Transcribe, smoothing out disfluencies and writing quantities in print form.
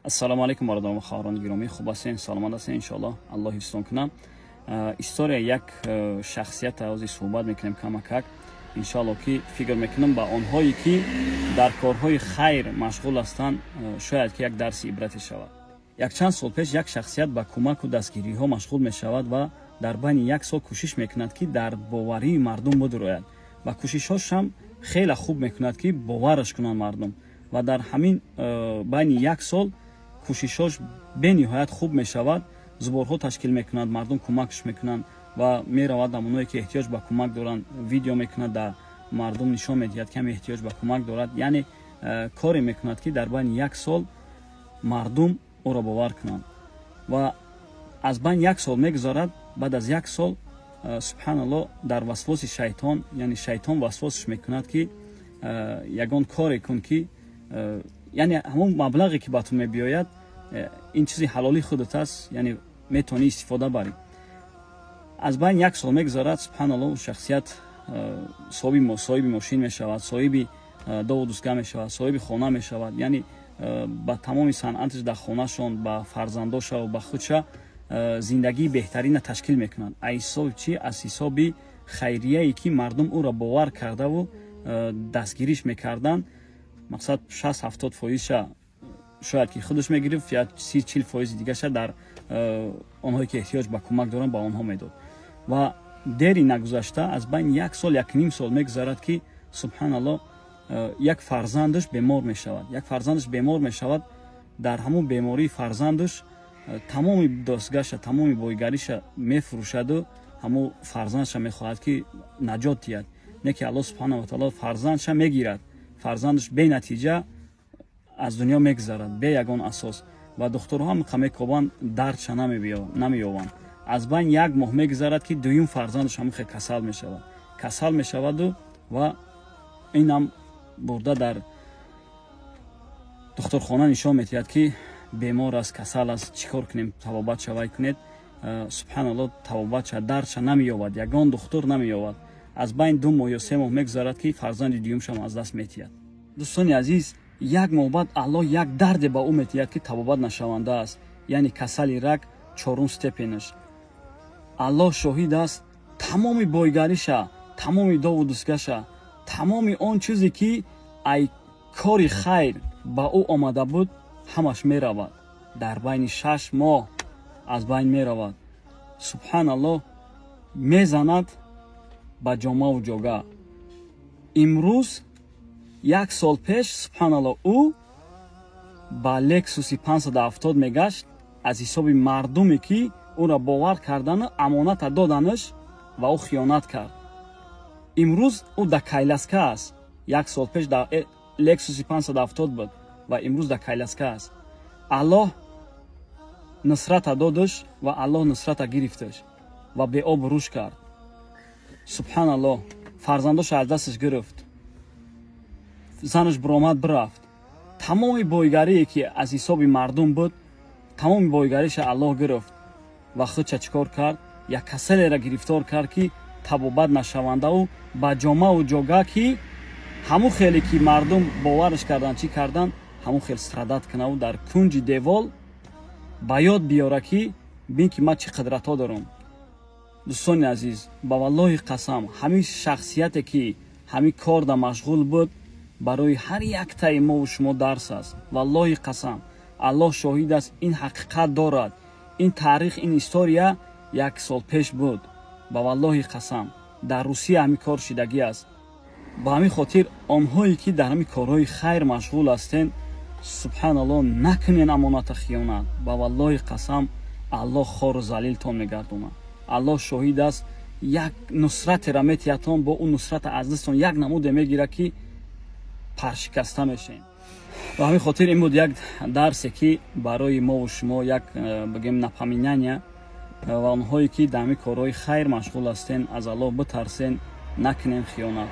Ассалому алейкум бародарон хаворони гиромӣ, хуб ҳастен, саломат ҳастен иншоалло. Аллоҳ ҳифзтон кунад. История як шахсият ҳозир суҳбат мекунем камакак. Иншоалло ки фикр мекунам ба онҳое ки дар корҳои хайр машғул ҳастанд, шояд ки як дарси ибрате шавад. Якчанд сол пеш як шахсият ба кӯмаку дастгириҳо машғул мешавад ва дар байни як сол кӯшиш мекунад ки дар боварии мардум бидрояд ва кӯшишҳошам хеле хуб мекунад ки бовараш кунанд мардум. Ва дар ҳамин байни як сол кӯшишҳош бениҳоят хуб мешавад. зуборҳо ташкил мекунад, мардум кӯмакш мекунанд ва меравад дар онҳое ки эҳтиёҷ ба кӯмак доранд, видео мекунад, дар мардум нишон медиҳад ки ҳам эҳтиёҷ ба кӯмак дорад. Яъне коре мекунад ки дар байни як сол мардум ӯро бовар кунанд ва аз байни як сол мегузарад. Баъд аз як сол субҳаналлоҳ дар васвоси шайтон, яъне шайтон васвосаш мекунад ки ягон коре кун ки яъне ҳамон маблағе ки ба ту мебиёяд, ин чизи ҳалоли худат аст, яъне метавонӣ истифода барӣ. аз байни як сол мегузарад, субҳаналлоҳ, шахсият соҳиби мошин мешавад, соҳиби дову дустгах мешавад, соҳиби хона мешавад. яъне ба тамоми санъаташ дар хонашон, ба фарзандоша ва ба худша зиндагии беҳтарина ташкил мекунад. аз ҳисоби чӣ? аз ҳисоби хайрияе ки мардум ӯро бовар кардаву дастгириш мекарданд. мақсад 60-70% шояд ки худаш мегирифт, я 30-40% дигаша дар онҳое ки эҳтиёҷ ба кӯмак доранд ба онҳо медод. ва дери нагузашта аз байни як сол, як ним сол мегузарад ки субҳаналлоҳ як фарзандаш бемор мешавад. як фарзандаш бемор мешавад. дар ҳамон бемории фарзандаш тамоми дастгаша, тамоми бойгариша мефурӯшаду ҳамон фарзандша мехоҳад ки наҷот диҳад. не ки аллоҳ субҳанаҳу ва таоло фарзандша мегирад, фарзандаш бенатиҷа аз дунё мегузарад, бе ягон асос. ва духтурҳо ҳам мекобанд, дардша намеёбанд. аз байни як моҳ мегузарад ки дуюм фарзандаш ҳамихе касал мешаваду ва инам бурда дар духтурхона нишон медиҳад ки бемор аст, касал аст, чӣ кор кунем, табобатша вай кунед. субҳаналлоҳ, табобатша, дардша намеёбад, ягон духтур намеёбад. аз байни 2 моҳ ё 3 моҳ мегузарад ки фарзанди дуюмшам аз даст метиҳад. дӯстони азиз, як моҳ баъд Аллоҳ як дарде ба ӯ метиҳад ки табобат нашаванда аст, яъне касали рак 4 степенаш. Аллоҳ шоҳид аст, тамоми бойгариша, тамоми дову дустгаша, тамоми он чизе ки ай кори хайр ба ӯ омада буд, ҳамаш меравад. дар байни 6 моҳ аз байн меравад. субҳаналлоҳ, мезанад ба ҷомаву ҷога. имрӯз як сол пеш, субҳаналлоҳ, ӯ ба лексуси 570 мегашт аз ҳисоби мардуме ки ӯро бовар кардану амоната доданаш ва ӯ хиёнат кард. имрӯз ӯ дар кайласка аст. як сол пеш дар лексуси 570 буд ва имрӯз дар кайласка аст. аллоҳ нусрата додаш ва аллоҳ нусрата гирифташ ва беоб рӯш кард. субҳаналлоҳ, фарзандоша аз дасташ гирифт, занаш биромад бирафт. тамоми бойгарие ки аз ҳисоби мардум буд, тамоми бойгариша аллоҳ гирифт ва худша чӣ кор кард? як касалеро гирифтор кард ки табобат нашавандаву ба ҷомаву ҷога ки ҳамун хеле ки мардум бовараш карданд, чӣ карданд, ҳамун хел страдат кунаву дар кунҷи девол ба ёд биёра ки бин ки ман чӣ қудратҳо дорам. дӯстони азиз, ба валлоҳи қасам, ҳамин шахсияте ки ҳамин корда машғул буд, барои ҳар яктаи мову шумо дарс аст. валлоҳи қасам, аллоҳ шоҳид аст, ин ҳақиқат дорад. ин таърих, ин история як сол пеш буд. ба валлоҳи қасам, дар русия ҳамин кор шидагӣ аст. ба ҳамин хотир онҳое ки дар ҳамин корҳои хайр машғул ҳастен, субҳаналлоҳ, накунен амоната хиёнат. ба валлоҳи қасам, аллоҳ хору залилтон мегардонад. аллоҳ шоҳид аст, як нусратеро метиҳатон, бо ӯ нусрата аз дастон як намуде мегира ки паршикаста мешем. ба ҳамин хотир ин буд як дарсе ки барои мову шумо, як бигем напоминания ва онҳое ки дар ҳамин корҳои хайр машғул ҳастен, аз аллоҳ битарсен, накунем хиёнат.